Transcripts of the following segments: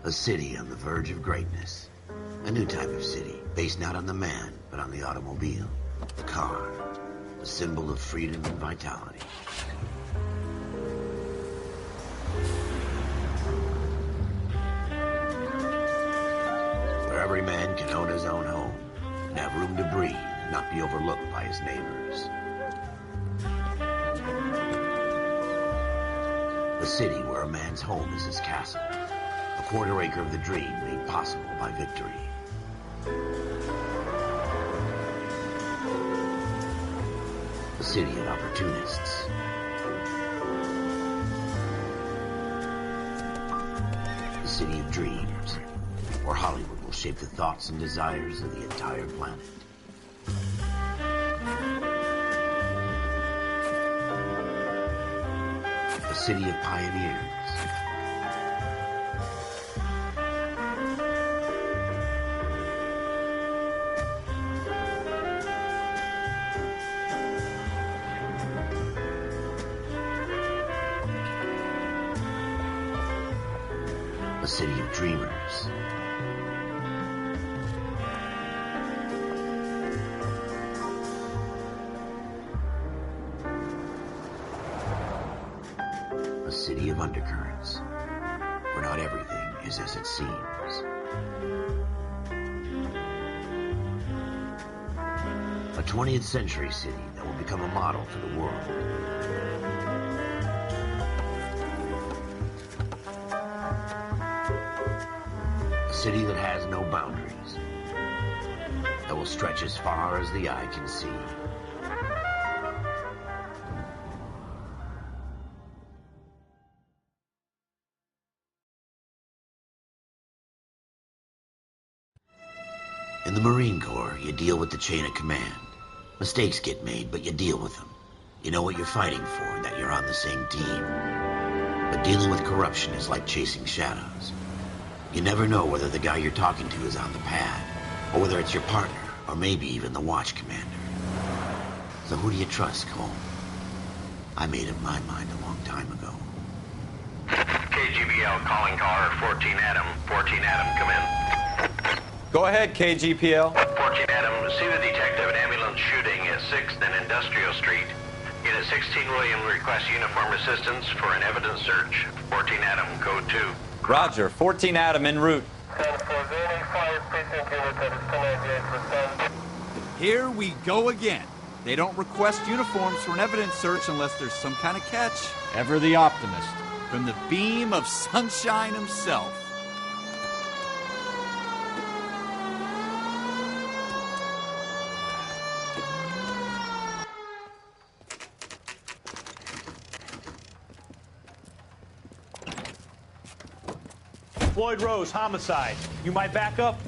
A city on the verge of greatness. A new type of city, based not on the man, but on the automobile. The car. The symbol of freedom and vitality. Where every man can own his own home, and have room to breathe, and not be overlooked by his neighbors. A city where a man's home is his castle. A quarter acre of the dream made possible by victory. A city of opportunists. A city of dreams, where Hollywood will shape the thoughts and desires of the entire planet. A city of pioneers. A city of dreamers. A city of undercurrents, where not everything is as it seems. A 20th century city that will become a model for the world. A city that has no boundaries, that will stretch as far as the eye can see. In the Marine Corps, you deal with the chain of command. Mistakes get made, but you deal with them. You know what you're fighting for and that you're on the same team. But dealing with corruption is like chasing shadows. You never know whether the guy you're talking to is on the pad, or whether it's your partner, or maybe even the watch commander. So who do you trust, Cole? I made up my mind a long time ago. KGBL calling caller 14 Adam. 14 Adam, come in. Go ahead, KGPL. 14 Adam, see the detective at ambulance shooting at 6th and Industrial Street. Unit 16 William requests uniform assistance for an evidence search. 14 Adam, code 2. Roger, 14 Adam en route. Here we go again. They don't request uniforms for an evidence search unless there's some kind of catch. Ever the optimist. From the beam of sunshine himself. Floyd Rose, homicide. You might back up?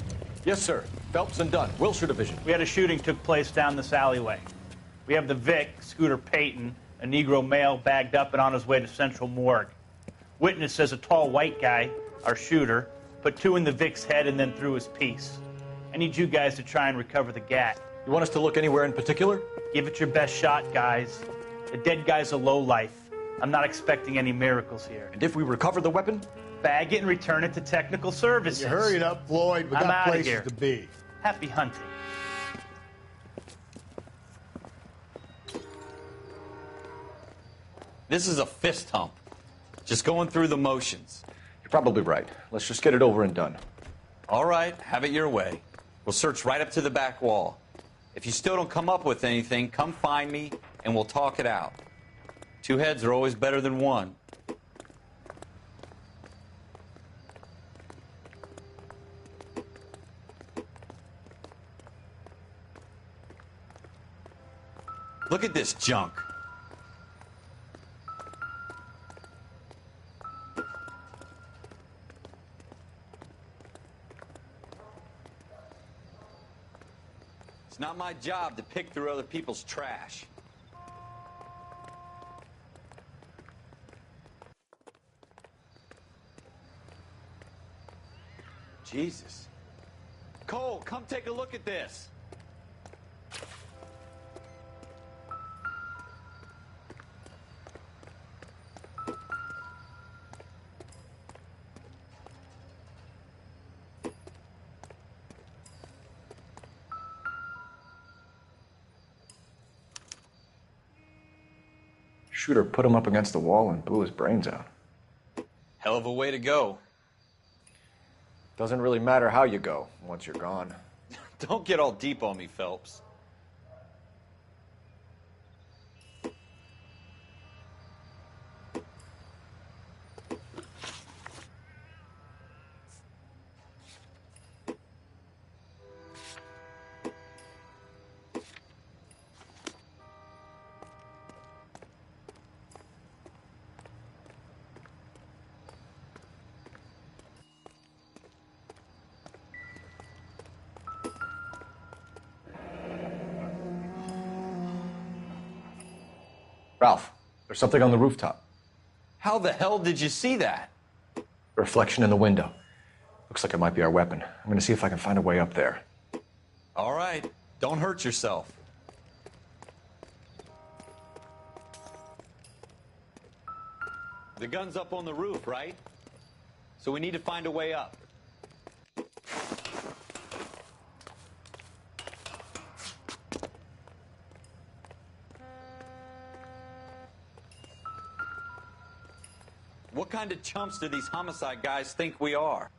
Yes, sir. Phelps and Dunn, Wilshire Division. We had a shooting took place down this alleyway. We have the Vic, Scooter Payton, a Negro male bagged up and on his way to Central Morgue. Witness says a tall white guy, our shooter, put 2 in the Vic's head and then threw his piece. I need you guys to try and recover the gat. You want us to look anywhere in particular? Give it your best shot, guys. The dead guy's a lowlife. I'm not expecting any miracles here. And if we recover the weapon? Bag it and return it to technical services. You hurry it up, Floyd. We I'm got outta places here. to be. Happy hunting. This is a fist hump. Just going through the motions. You're probably right. Let's just get it over and done. All right, have it your way. We'll search right up to the back wall. If you still don't come up with anything, come find me and we'll talk it out. 2 heads are always better than 1. Look at this junk. It's not my job to pick through other people's trash. Jesus. Cole, come take a look at this. shooter put him up against the wall and blew his brains out. Hell of a way to go. Doesn't really matter how you go once you're gone. Don't get all deep on me, Phelps. Ralph, there's something on the rooftop. How the hell did you see that? A reflection in the window. Looks like it might be our weapon. I'm going to see if I can find a way up there. All right, don't hurt yourself. The gun's up on the roof, right? So we need to find a way up. What kind of chumps do these homicide guys think we are?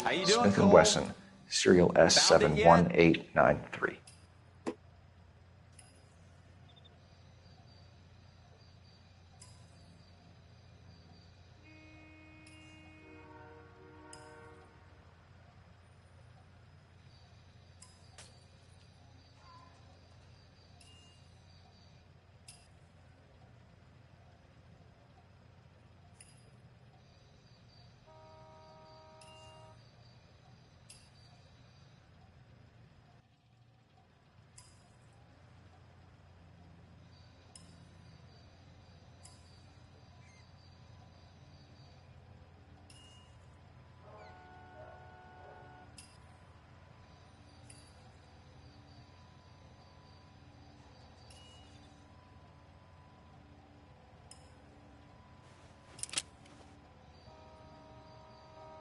How you doing, Smith & Cole? Wesson, serial S71893.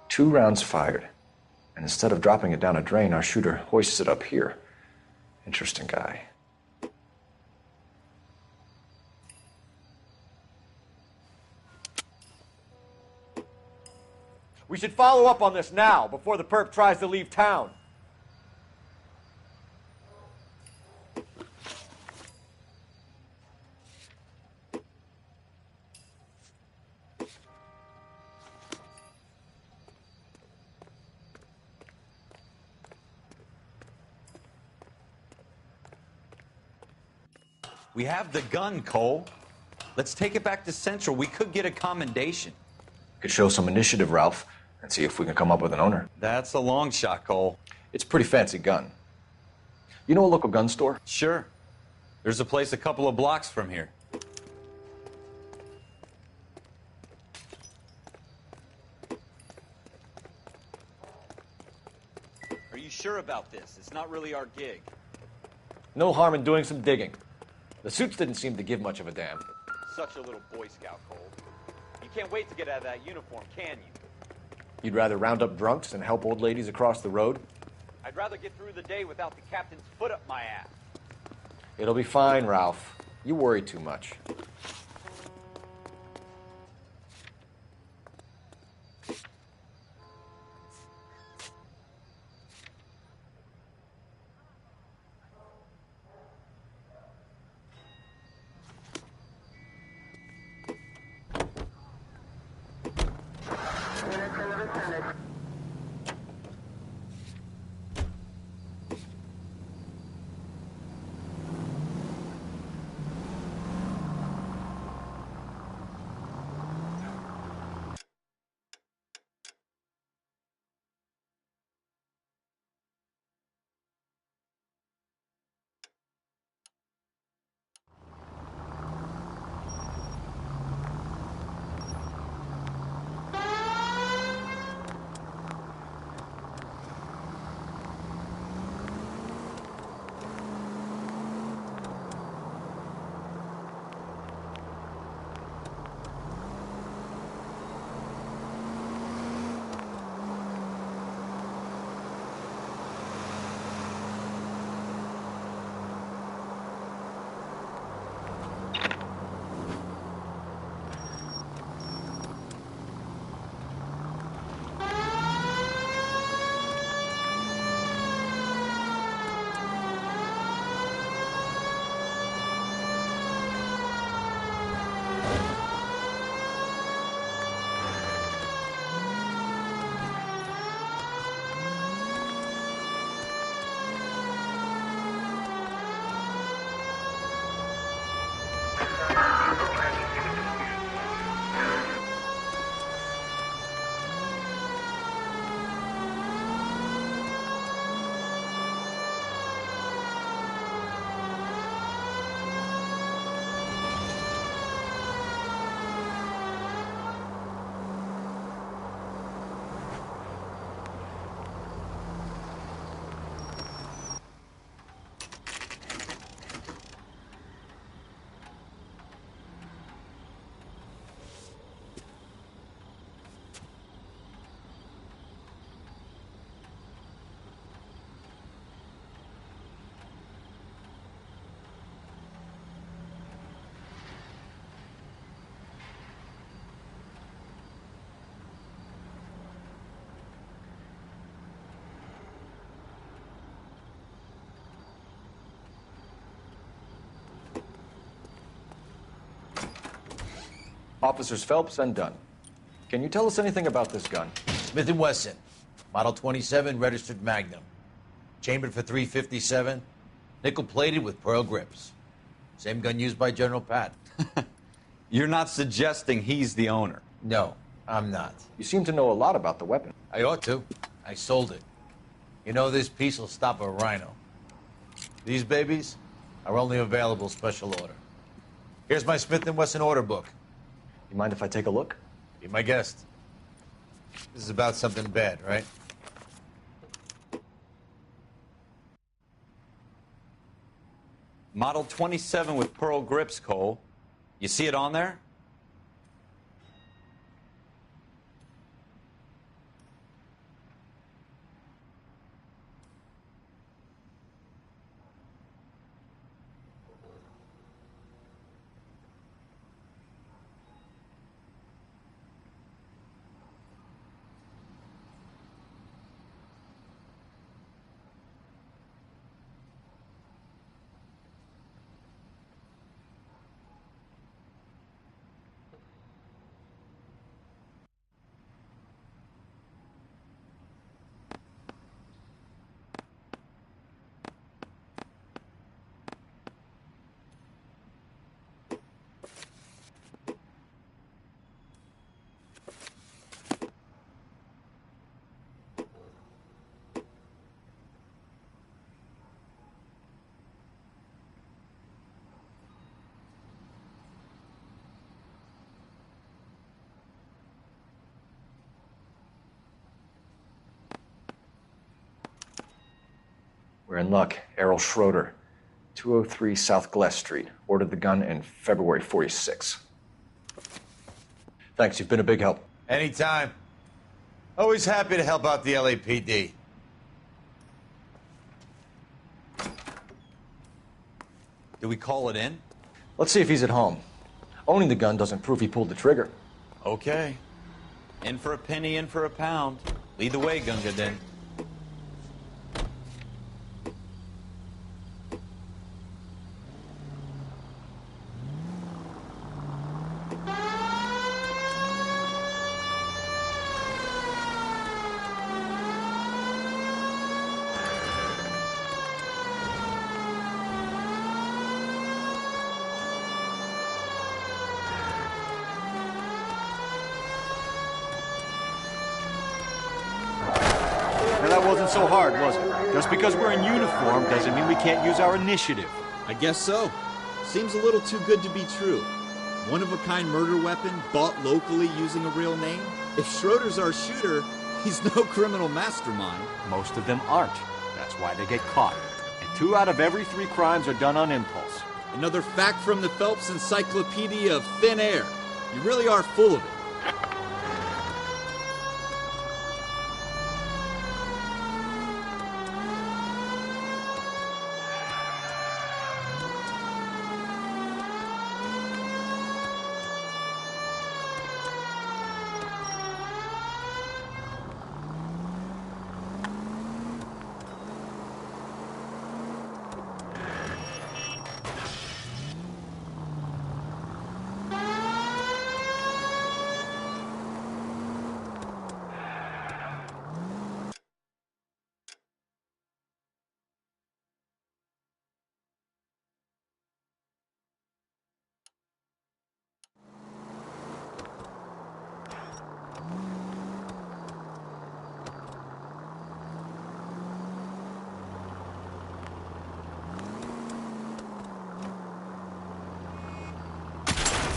Two rounds fired. And instead of dropping it down a drain, our shooter hoists it up here. Interesting guy. We should follow up on this now, before the perp tries to leave town. We have the gun, Cole. Let's take it back to Central. We could get a commendation. Could show some initiative, Ralph, and see if we can come up with an owner. That's a long shot, Cole. It's a pretty fancy gun. You know a local gun store? Sure. There's a place a couple of blocks from here. Are you sure about this? It's not really our gig. No harm in doing some digging. The suits didn't seem to give much of a damn. Such a little Boy Scout, Cole. You can't wait to get out of that uniform, can you? You'd rather round up drunks than help old ladies across the road? I'd rather get through the day without the captain's foot up my ass. It'll be fine, Ralph. You worry too much. Officers Phelps and Dunn. Can you tell us anything about this gun? Smith & Wesson, Model 27, registered Magnum. Chambered for .357, nickel-plated with pearl grips. Same gun used by General Patton. You're not suggesting he's the owner? No, I'm not. You seem to know a lot about the weapon. I ought to. I sold it. You know, this piece will stop a rhino. These babies are only available special order. Here's my Smith & Wesson order book. You mind if I take a look? Be my guest. This is about something bad, right? Model 27 with pearl grips, Cole. You see it on there? We're in luck. Errol Schroeder, 203 South Glass Street. Ordered the gun in February '46. Thanks, you've been a big help. Anytime. Always happy to help out the LAPD. Do we call it in? Let's see if he's at home. Owning the gun doesn't prove he pulled the trigger. Okay. In for a penny, in for a pound. Lead the way, Gunga Din. Now, that wasn't so hard, was it? Just because we're in uniform doesn't mean we can't use our initiative. I guess so. Seems a little too good to be true. One-of-a-kind murder weapon bought locally using a real name? If Schroeder's our shooter, he's no criminal mastermind. Most of them aren't. That's why they get caught. And 2 out of every 3 crimes are done on impulse. Another fact from the Phelps Encyclopedia of Thin Air. You really are full of it.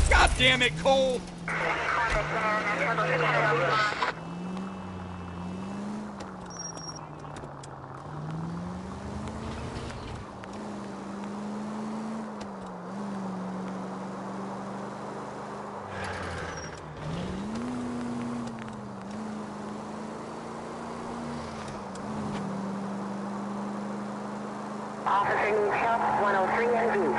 God damn it, Cole! Officer needs help, 103 in view.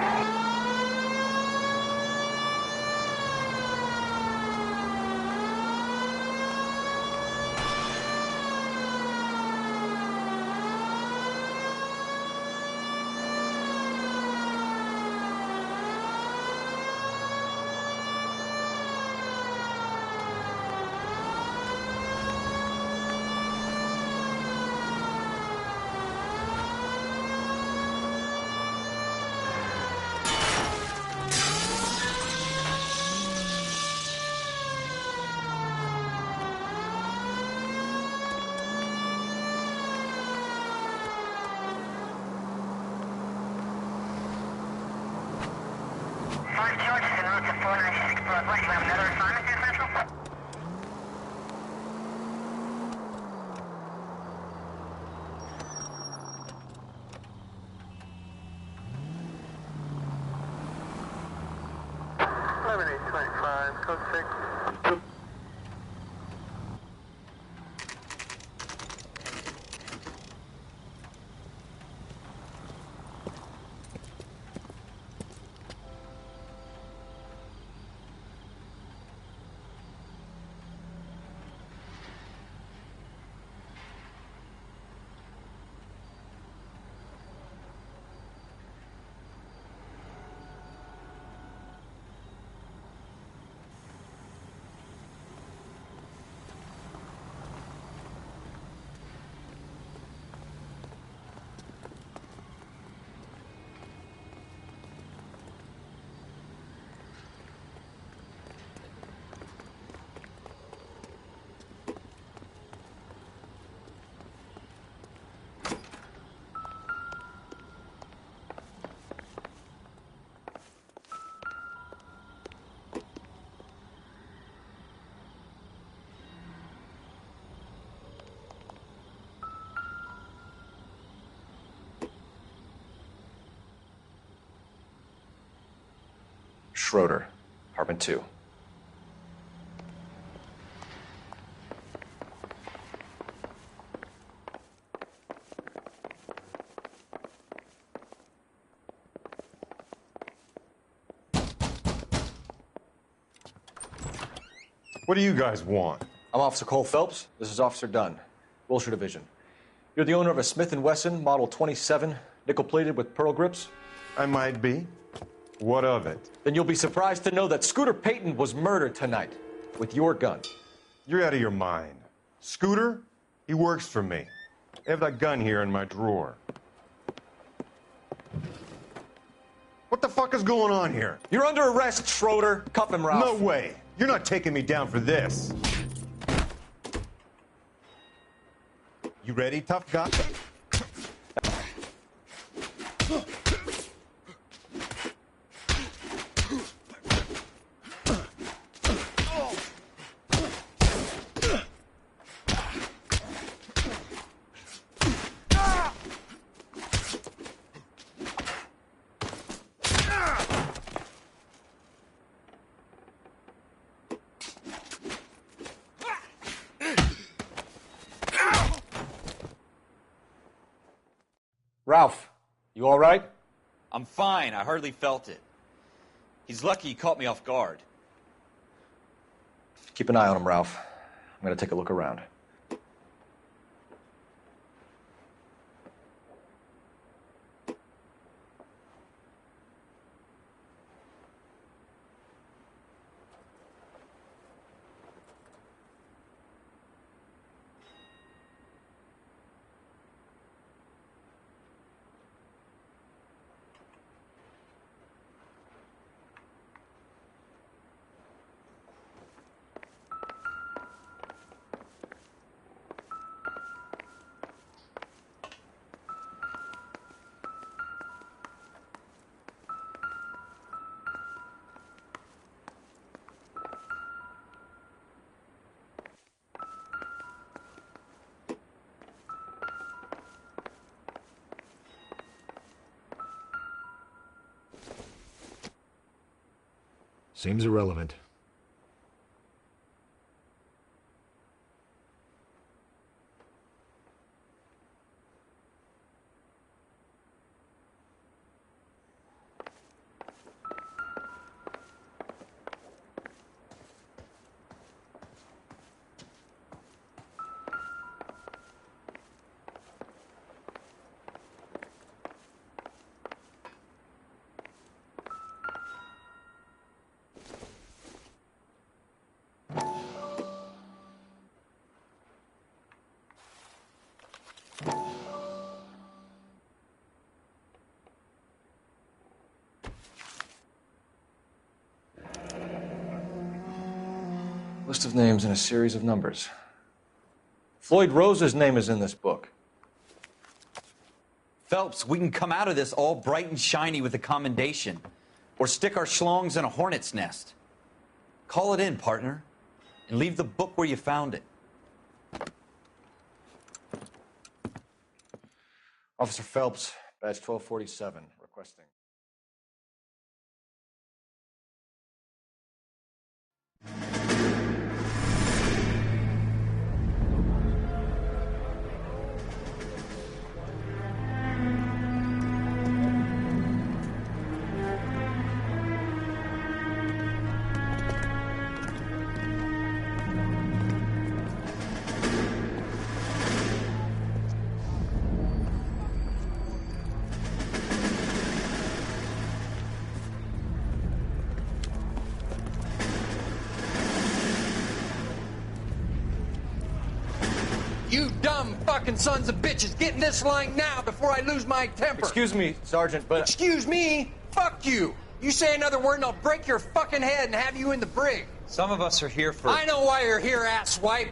496 Northwest. You have another assignment here, Central? Code 6. Schroeder, apartment 2. What do you guys want? I'm Officer Cole Phelps. This is Officer Dunn, Wilshire Division. You're the owner of a Smith & Wesson Model 27, nickel-plated with pearl grips? I might be. What of it? Then you'll be surprised to know that Scooter Payton was murdered tonight with your gun. You're out of your mind. Scooter? He works for me. I have that gun here in my drawer. What the fuck is going on here? You're under arrest, Schroeder. Cuff him, Ralph. No way. You're not taking me down for this. You ready, tough guy? Ralph, you all right? I'm fine. I hardly felt it. He's lucky he caught me off guard. Keep an eye on him, Ralph. I'm going to take a look around. Seems irrelevant. List of names and a series of numbers. Floyd Rose's name is in this book. Phelps, we can come out of this all bright and shiny with a commendation. Or stick our schlongs in a hornet's nest. Call it in, partner, and leave the book where you found it. Officer Phelps, badge 1247, requesting. You dumb fucking sons of bitches, get in this line now before I lose my temper. Excuse me, Sergeant, but... Excuse me? Fuck you. You say another word and I'll break your fucking head and have you in the brig. Some of us are here for... I know why you're here, asswipe.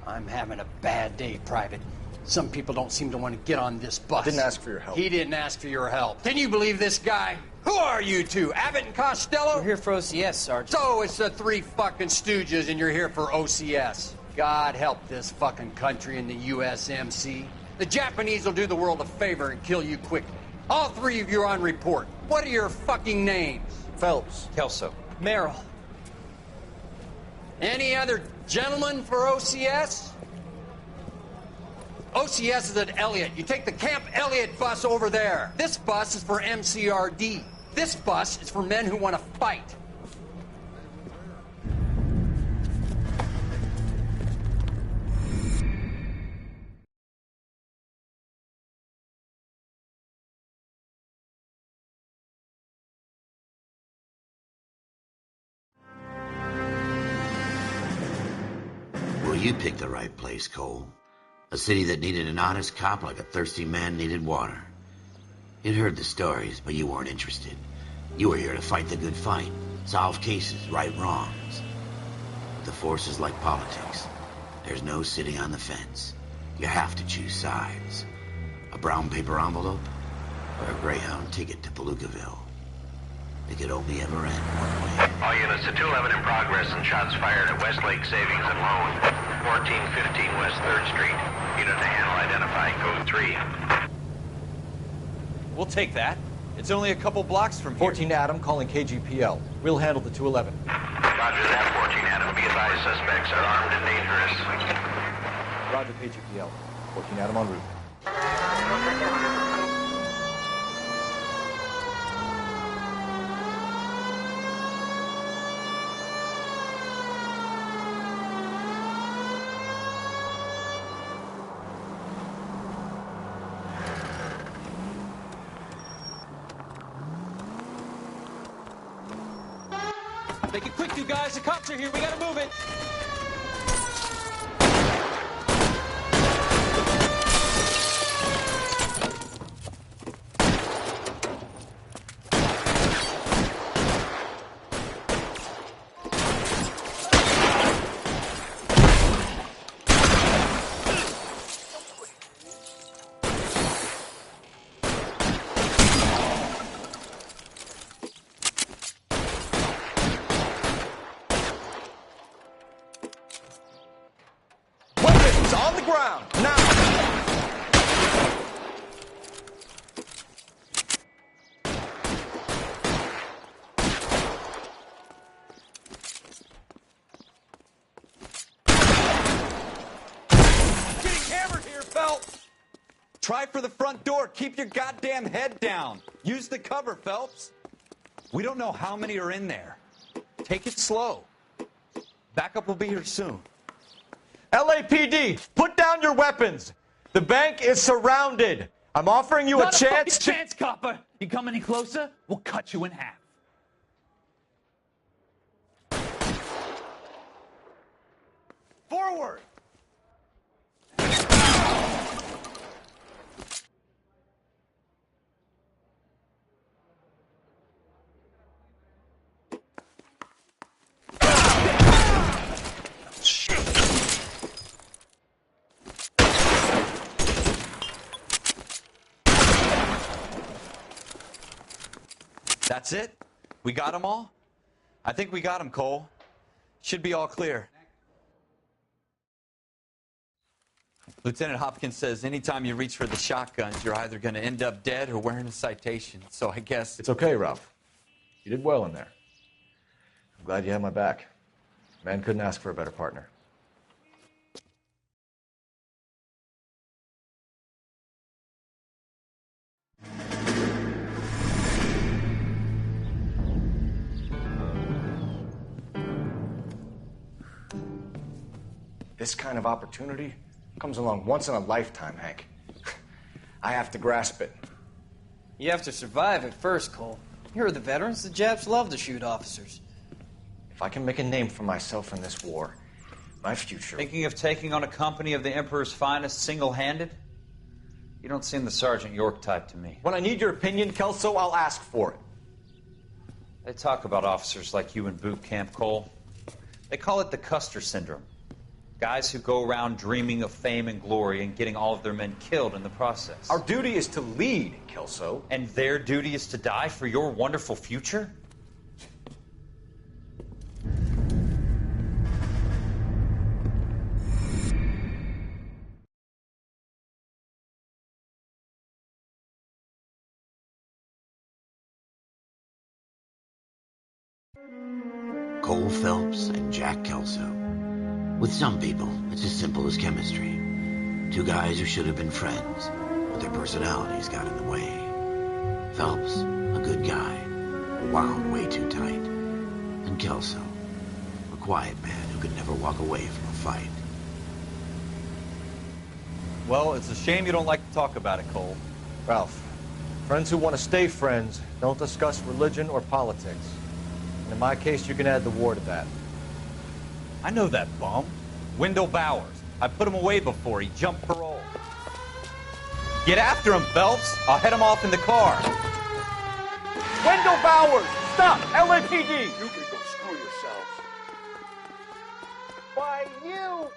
I'm having a bad day, Private. Some people don't seem to want to get on this bus. I didn't ask for your help. He didn't ask for your help. Can you believe this guy? Who are you two? Abbott and Costello? We're here for OCS, Sergeant. So it's the three fucking stooges and you're here for OCS. God help this fucking country and the USMC. The Japanese will do the world a favor and kill you quickly. All three of you are on report. What are your fucking names? Phelps. Kelso. Merrill. Any other gentlemen for OCS? OCS is at Elliott. You take the Camp Elliott bus over there. This bus is for MCRD. This bus is for men who want to fight. Well, you picked the right place, Cole. A city that needed an honest cop like a thirsty man needed water. You'd heard the stories, but you weren't interested. You were here to fight the good fight, solve cases, right wrongs. But the force is like politics. There's no sitting on the fence. You have to choose sides. A brown paper envelope or a Greyhound ticket to Palookaville. It could only ever end one way. All units to 211 in progress and shots fired at Westlake Savings and Loan, 1415 West 3rd Street. Unit to handle identify code 3. We'll take that. It's only a couple blocks from here. 14 Adam calling KGPL. We'll handle the 211. Roger that, 14 Adam. Be advised, suspects are armed and dangerous. Roger, KGPL. 14 Adam en route. Make it quick, you guys. The cops are here. We gotta move it. On the ground, now! Getting hammered here, Phelps! Try for the front door. Keep your goddamn head down. Use the cover, Phelps. We don't know how many are in there. Take it slow. Backup will be here soon. LAPD, put down your weapons. The bank is surrounded. I'm offering you Not a chance fucking chance, copper. You come any closer, we'll cut you in half. Forward! That's it? We got them all? I think we got them, Cole. Should be all clear. Lieutenant Hopkins says anytime you reach for the shotguns, you're either going to end up dead or wearing a citation. So I guess... It's okay, Ralph. You did well in there. I'm glad you had my back. Man couldn't ask for a better partner. This kind of opportunity comes along once in a lifetime, Hank. I have to grasp it. You have to survive it first, Cole. Here are the veterans. The Japs love to shoot officers. If I can make a name for myself in this war, my future... Thinking of taking on a company of the Emperor's finest single-handed? You don't seem the Sergeant York type to me. When I need your opinion, Kelso, I'll ask for it. They talk about officers like you in boot camp, Cole. They call it the Custer syndrome. Guys who go around dreaming of fame and glory and getting all of their men killed in the process. Our duty is to lead, Kelso. And their duty is to die for your wonderful future? Cole Phelps and Jack Kelso. With some people, it's as simple as chemistry. Two guys who should have been friends, but their personalities got in the way. Phelps, a good guy, wound way too tight. And Kelso, a quiet man who could never walk away from a fight. Well, it's a shame you don't like to talk about it, Cole. Ralph, friends who want to stay friends don't discuss religion or politics. And in my case, you can add the war to that. I know that bum. Wendell Bowers. I put him away before. He jumped parole. Get after him, Phelps. I'll head him off in the car. Wendell Bowers! Stop! LAPD! You can go screw yourself. Why, you!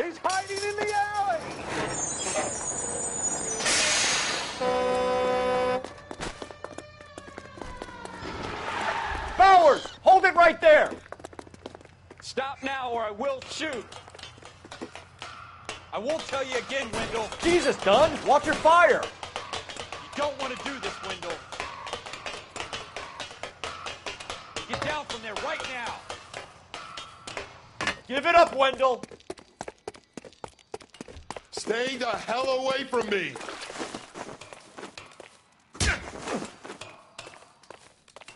He's hiding in the alley! Bowers! Hold it right there! Stop now or I will shoot. I won't tell you again, Wendell. Jesus, Dunn! Watch your fire! You don't want to do this, Wendell. Get down from there right now. Give it up, Wendell! Stay the hell away from me!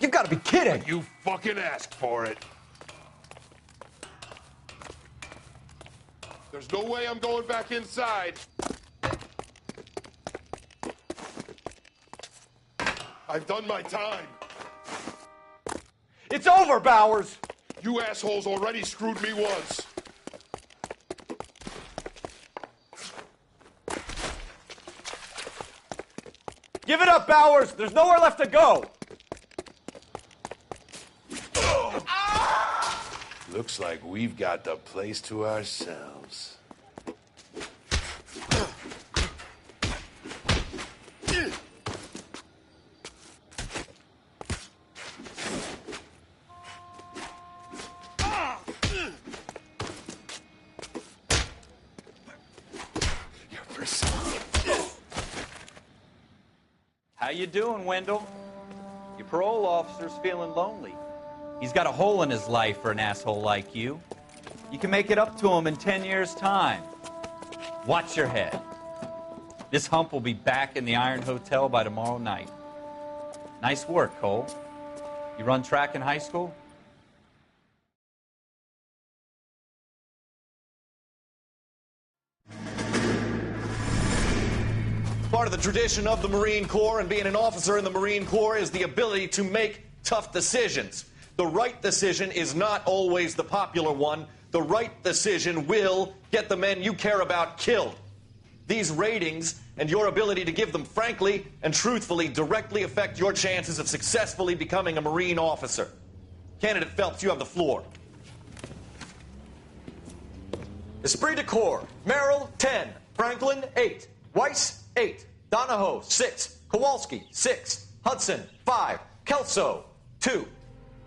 You've got to be kidding! You fucking asked for it. There's no way I'm going back inside. I've done my time. It's over, Bowers! You assholes already screwed me once. Give it up, Bowers! There's nowhere left to go! Looks like we've got the place to ourselves. How you doing, Wendell? Your parole officer's feeling lonely. He's got a hole in his life for an asshole like you. You can make it up to him in 10 years' time. Watch your head. This hump will be back in the Iron Hotel by tomorrow night. Nice work, Cole. You run track in high school? Part of the tradition of the Marine Corps and being an officer in the Marine Corps is the ability to make tough decisions. The right decision is not always the popular one. The right decision will get the men you care about killed. These ratings and your ability to give them frankly and truthfully directly affect your chances of successfully becoming a Marine officer. Candidate Phelps, you have the floor. Esprit de Corps, Merrill, 10. Franklin, 8. Weiss, 8. Donahoe, 6. Kowalski, 6. Hudson, 5. Kelso, 2.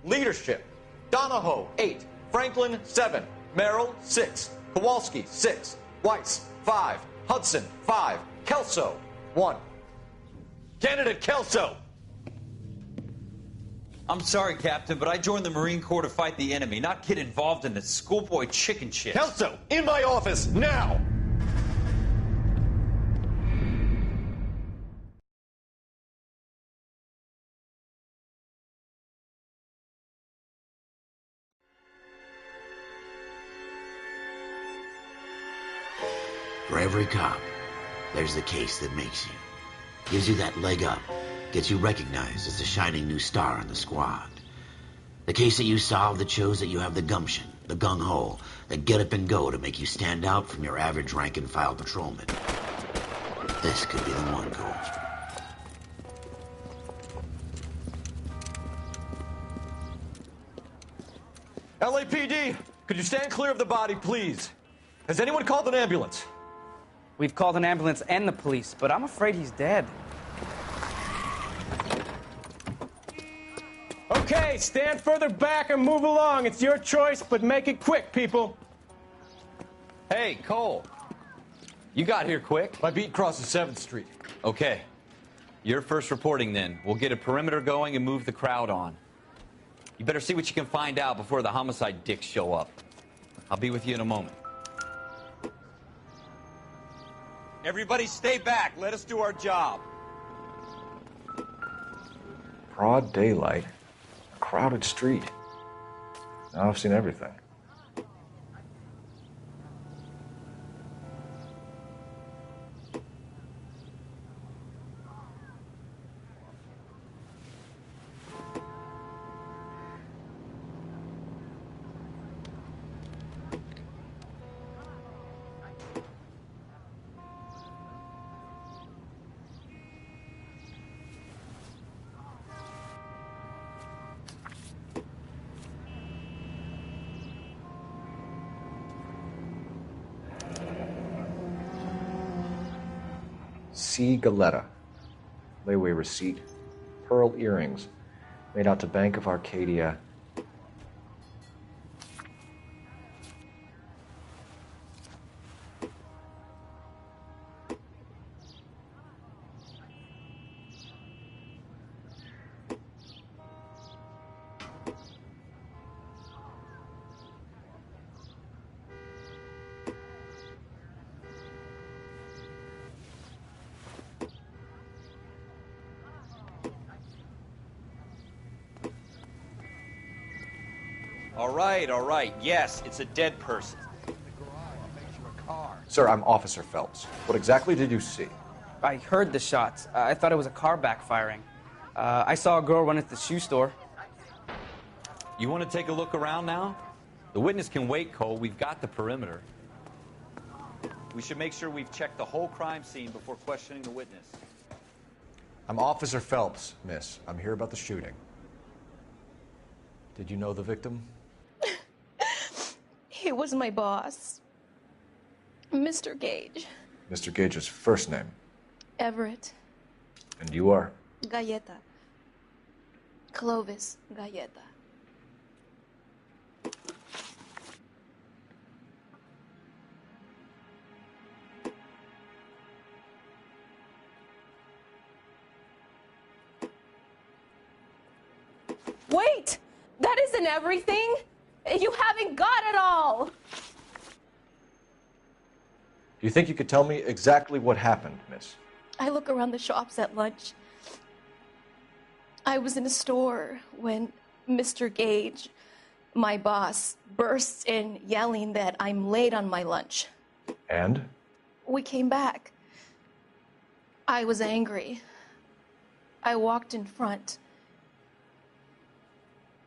Leadership, Donahoe, 8. Franklin, 7. Merrill, 6. Kowalski, 6. Weiss, 5. Hudson, 5. Kelso, 1. Candidate Kelso! I'm sorry, Captain, but I joined the Marine Corps to fight the enemy, not get involved in this schoolboy chicken shit. Kelso, in my office, now! For every cop, there's the case that makes you. Gives you that leg up. Gets you recognized as the shining new star in the squad. The case that you solve that shows that you have the gumption, the gung-ho, the get up and go to make you stand out from your average rank-and-file patrolman. This could be the one, Cole. LAPD, could you stand clear of the body, please? Has anyone called an ambulance? We've called an ambulance and the police, but I'm afraid he's dead. Okay, stand further back and move along. It's your choice, but make it quick, people. Hey, Cole. You got here quick. My beat crosses 7th Street. Okay. You're first reporting then. We'll get a perimeter going and move the crowd on. You better see what you can find out before the homicide dicks show up. I'll be with you in a moment. Everybody stay back. Let us do our job. Broad daylight. A crowded street. Now I've seen everything. C. Galetta. Layaway receipt. Pearl earrings. Made out to Bank of Arcadia. All right. Yes, it's a dead person. Sir, I'm Officer Phelps. What exactly did you see? I heard the shots. I thought it was a car backfiring. I saw a girl run into the shoe store. You want to take a look around now? The witness can wait, Cole. We've got the perimeter. We should make sure we've checked the whole crime scene before questioning the witness. I'm Officer Phelps, miss. I'm here about the shooting. Did you know the victim? He was my boss, Mr. Gage. Mr. Gage's first name. Everett. And you are? Galleta. Clovis Galleta. Wait! That isn't everything! You haven't got it all! Do you think you could tell me exactly what happened, miss? I look around the shops at lunch. I was in a store when Mr. Gage, my boss, bursts in yelling that I'm late on my lunch. And? We came back. I was angry. I walked in front.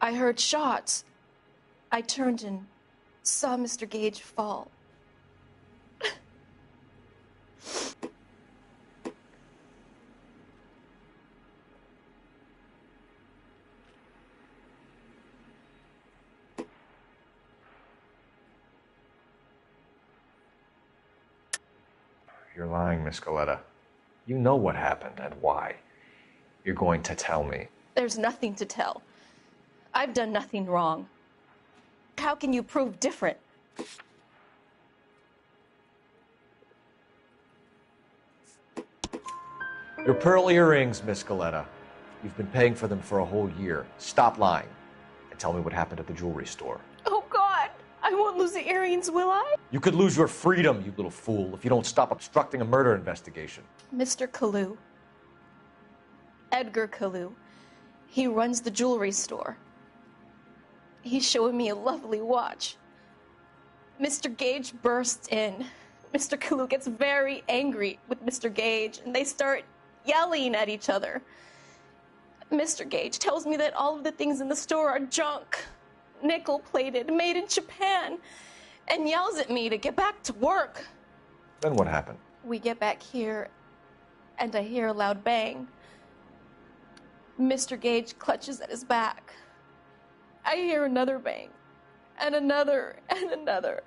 I heard shots. I turned and saw Mr. Gage fall. You're lying, Miss Galetta. You know what happened and why. You're going to tell me. There's nothing to tell. I've done nothing wrong. How can you prove different? Your pearl earrings, Miss Galetta. You've been paying for them for a whole year. Stop lying and tell me what happened at the jewelry store. Oh, God. I won't lose the earrings, will I? You could lose your freedom, you little fool, if you don't stop obstructing a murder investigation. Mr. Kalu. Edgar Kalu. He runs the jewelry store. He's showing me a lovely watch. Mr. Gage bursts in. Mr. Kalu gets very angry with Mr. Gage, and they start yelling at each other. Mr. Gage tells me that all of the things in the store are junk, nickel-plated, made in Japan, and yells at me to get back to work. Then what happened? We get back here, and I hear a loud bang. Mr. Gage clutches at his back. I hear another bang, and another, and another.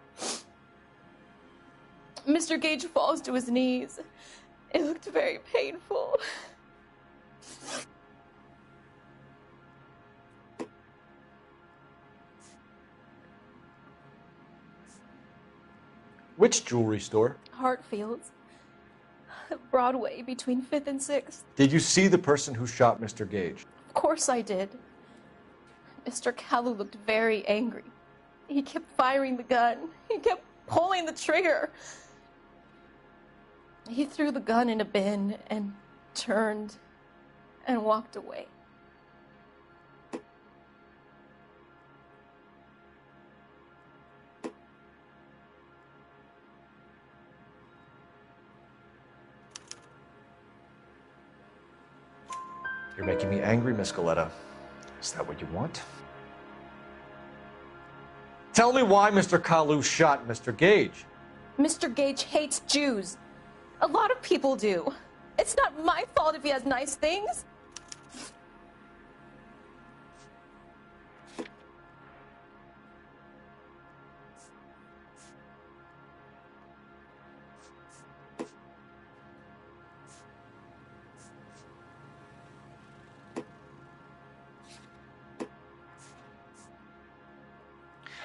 Mr. Gage falls to his knees. It looked very painful. Which jewelry store? Hartfield's. Broadway, between 5th and 6th. Did you see the person who shot Mr. Gage? Of course I did. Mr. Kalu looked very angry. He kept firing the gun. He kept pulling the trigger. He threw the gun in a bin and turned and walked away. You're making me angry, Miss Galetta. Is that what you want? Tell me why Mr. Kalu shot Mr. Gage. Mr. Gage hates Jews. A lot of people do. It's not my fault if he has nice things.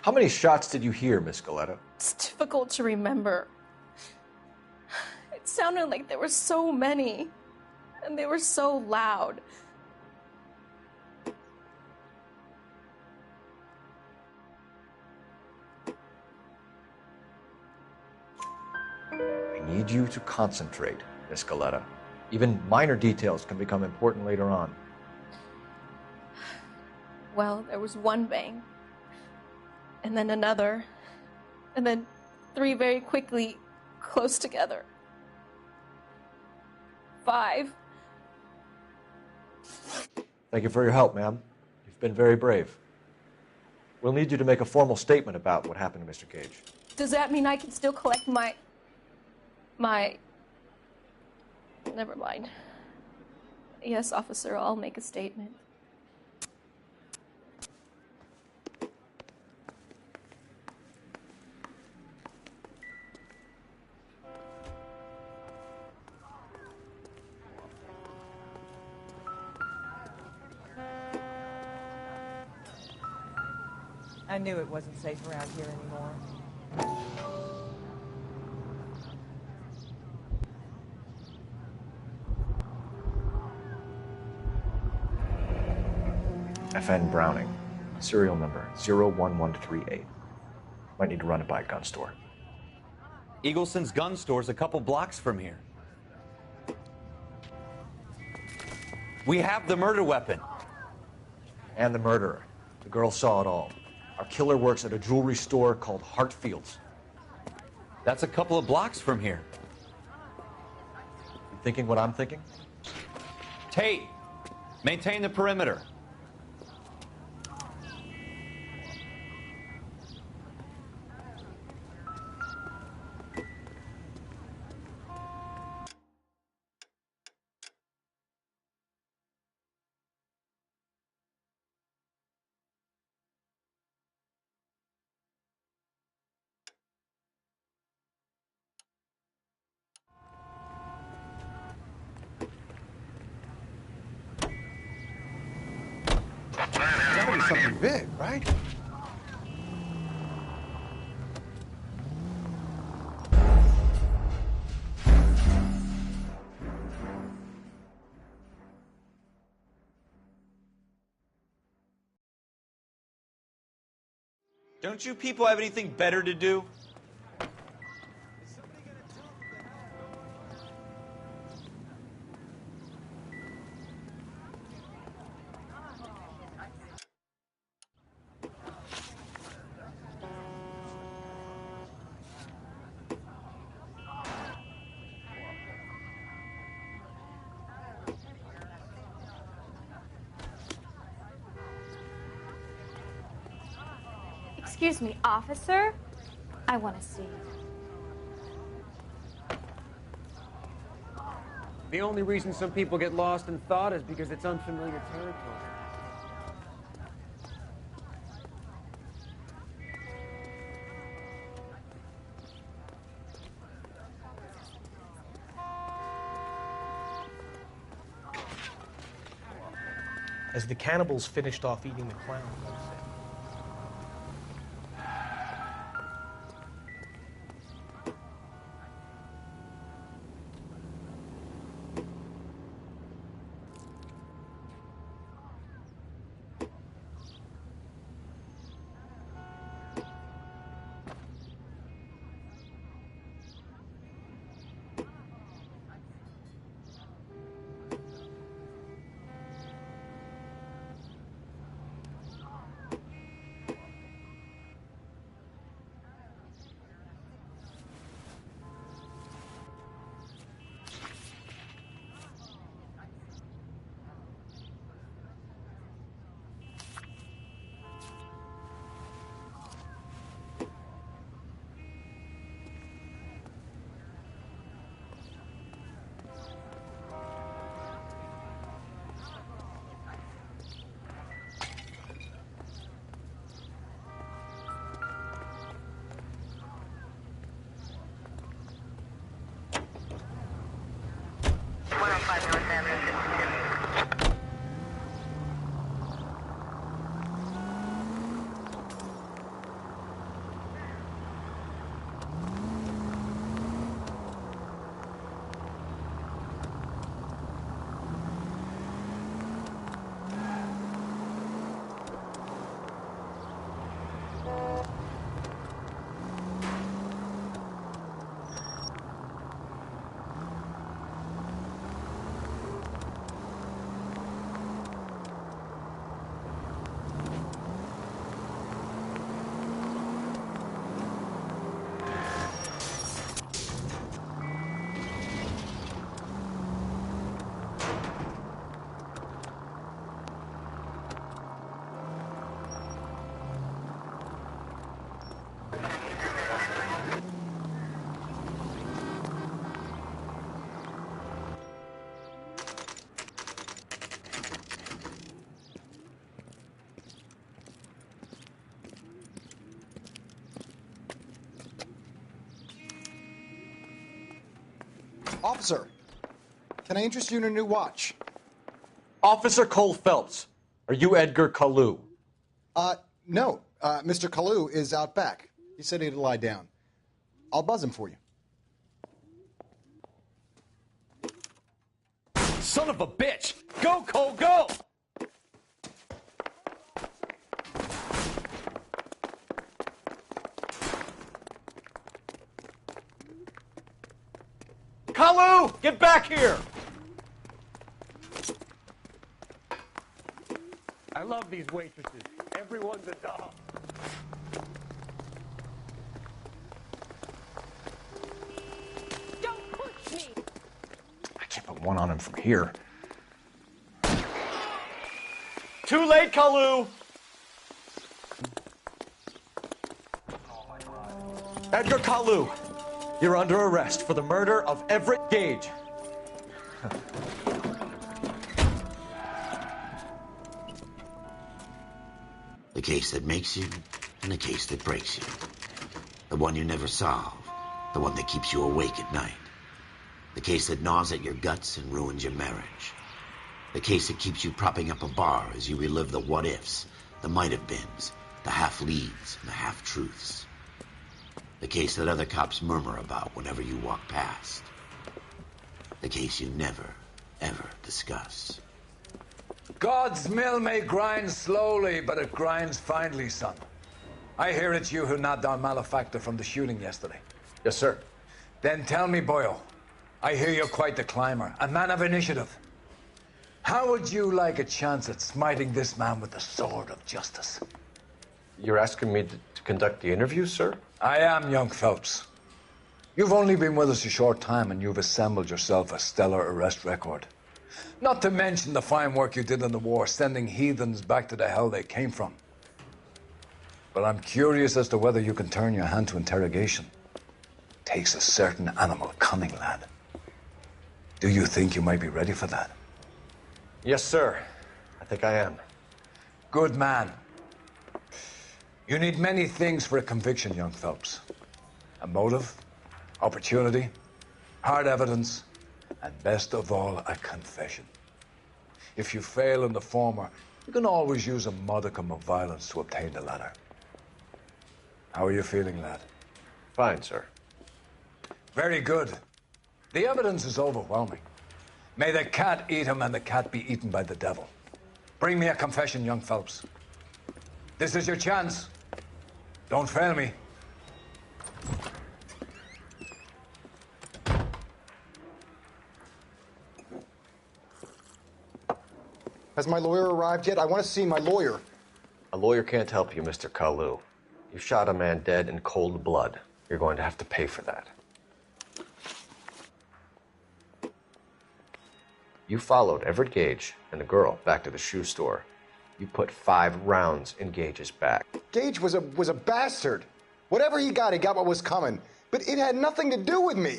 How many shots did you hear, Miss Galetta? It's difficult to remember. It sounded like there were so many, and they were so loud. I need you to concentrate, Miss Galetta. Even minor details can become important later on. Well, there was one bang, and then another, and then three very quickly, close together. 5. Thank you for your help, ma'am. You've been very brave. We'll need you to make a formal statement about what happened to Mr. Gage. Does that mean I can still collect my... Never mind. Yes, officer, I'll make a statement. I knew it wasn't safe around here anymore. FN Browning, serial number 01138. Might need to run it by a gun store. Eagleson's gun store's a couple blocks from here. We have the murder weapon. And the murderer. The girl saw it all. Our killer works at a jewelry store called Hartfield's. That's a couple of blocks from here. You thinking what I'm thinking? Tate, maintain the perimeter. something big, right? Don't you people have anything better to do? Excuse me, officer? I want to see you. The only reason some people get lost in thought is because it's unfamiliar territory. As the cannibals finished off eating the clown, Officer, can I interest you in a new watch? Officer Cole Phelps, are you Edgar Kalu? No. Mr. Kalu is out back. He said he'd lie down. I'll buzz him for you. Son of a bitch! Go, Cole, go! Kalu, get back here! I love these waitresses. Everyone's a doll. Don't push me! I can't put one on him from here. Too late, Kalu! Edgar Kalu, you're under arrest for the murder of Everett Gage. The case that makes you, and the case that breaks you. The one you never solve. The one that keeps you awake at night. The case that gnaws at your guts and ruins your marriage. The case that keeps you propping up a bar as you relive the what-ifs The might-have-beens, the half-leads, and the half-truths. The case that other cops murmur about whenever you walk past. The case you never, ever discuss. God's mill may grind slowly, but it grinds finely, son. I hear it's you who nabbed our malefactor from the shooting yesterday. Yes, sir. Then tell me, boyo, I hear you're quite the climber, a man of initiative. How would you like a chance at smiting this man with the sword of justice? You're asking me to conduct the interview, sir? I am, young Phelps. You've only been with us a short time and you've assembled yourself a stellar arrest record. Not to mention the fine work you did in the war, sending heathens back to the hell they came from. But I'm curious as to whether you can turn your hand to interrogation. Takes a certain animal cunning, lad. Do you think you might be ready for that? Yes, sir. I think I am. Good man. You need many things for a conviction, young Phelps. A motive, opportunity, hard evidence, and best of all, a confession. If you fail in the former, you can always use a modicum of violence to obtain the latter. How are you feeling, lad? Fine, sir. Very good. The evidence is overwhelming. May the cat eat him and the cat be eaten by the devil. Bring me a confession, young Phelps. This is your chance. Don't fail me. Has my lawyer arrived yet? I want to see my lawyer. A lawyer can't help you, Mr. Kalu. You shot a man dead in cold blood. You're going to have to pay for that. You followed Everett Gage and the girl back to the shoe store. You put 5 rounds in Gage's back. Gage was a bastard. Whatever he got what was coming. But it had nothing to do with me.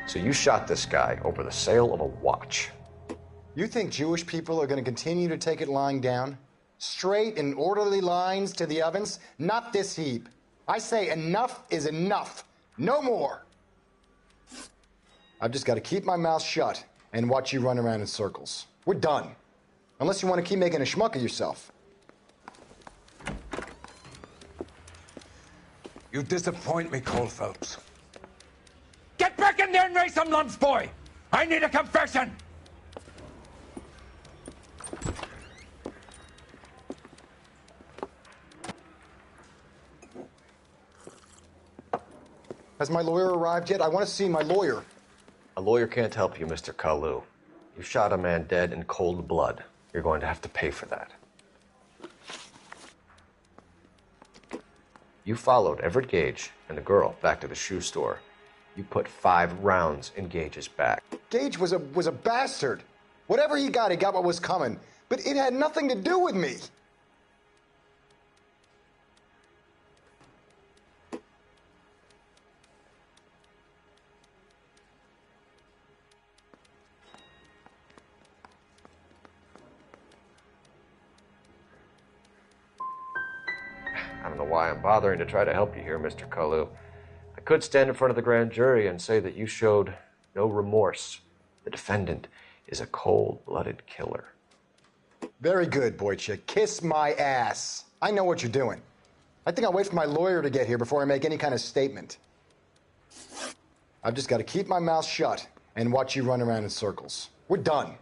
So you shot this guy over the sale of a watch. You think Jewish people are going to continue to take it lying down? Straight and orderly lines to the ovens? Not this heap. I say enough is enough. No more. I've just got to keep my mouth shut and watch you run around in circles. We're done. Unless you want to keep making a schmuck of yourself. You disappoint me, Cole Phelps. Get back in there and raise some lumps, boy! I need a confession! Has my lawyer arrived yet? I want to see my lawyer. A lawyer can't help you, Mr. Kalu. You shot a man dead in cold blood. You're going to have to pay for that. You followed Everett Gage and the girl back to the shoe store. You put 5 rounds in Gage's back. Gage was a bastard. Whatever he got what was coming. But it had nothing to do with me. I don't know why I'm bothering to try to help you here, Mr. Kalu. I could stand in front of the grand jury and say that you showed no remorse. The defendant is a cold-blooded killer. Very good, boy chick. Kiss my ass. I know what you're doing. I think I'll wait for my lawyer to get here before I make any kind of statement. I've just got to keep my mouth shut and watch you run around in circles. We're done.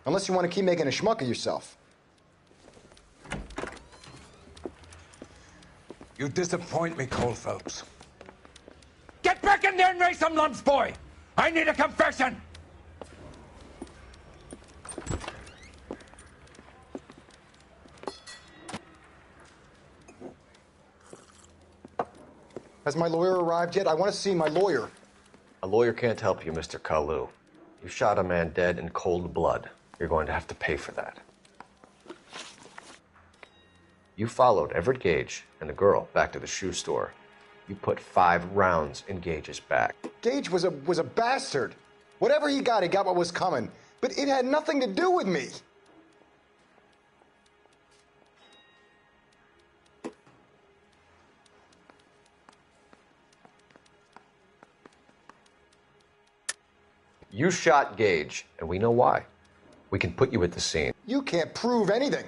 Unless you want to keep making a schmuck of yourself. You disappoint me, Cole Phelps. Get back in there and raise some lumps, boy! I need a confession! Has my lawyer arrived yet? I want to see my lawyer. A lawyer can't help you, Mr. Kalu. You shot a man dead in cold blood. You're going to have to pay for that. You followed Everett Gage and the girl back to the shoe store. You put 5 rounds in Gage's back. Gage was a bastard. Whatever he got what was coming. But it had nothing to do with me. You shot Gage, and we know why. We can put you at the scene. You can't prove anything.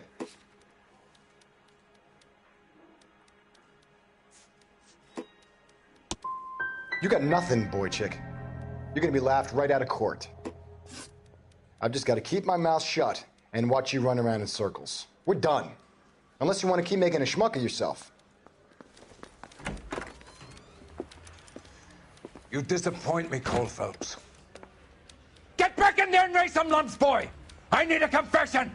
You got nothing, boy chick. You're gonna be laughed right out of court. I've just got to keep my mouth shut and watch you run around in circles. We're done. Unless you want to keep making a schmuck of yourself. You disappoint me, Cole Phelps. Get back in there and raise some lumps, boy! I need a confession!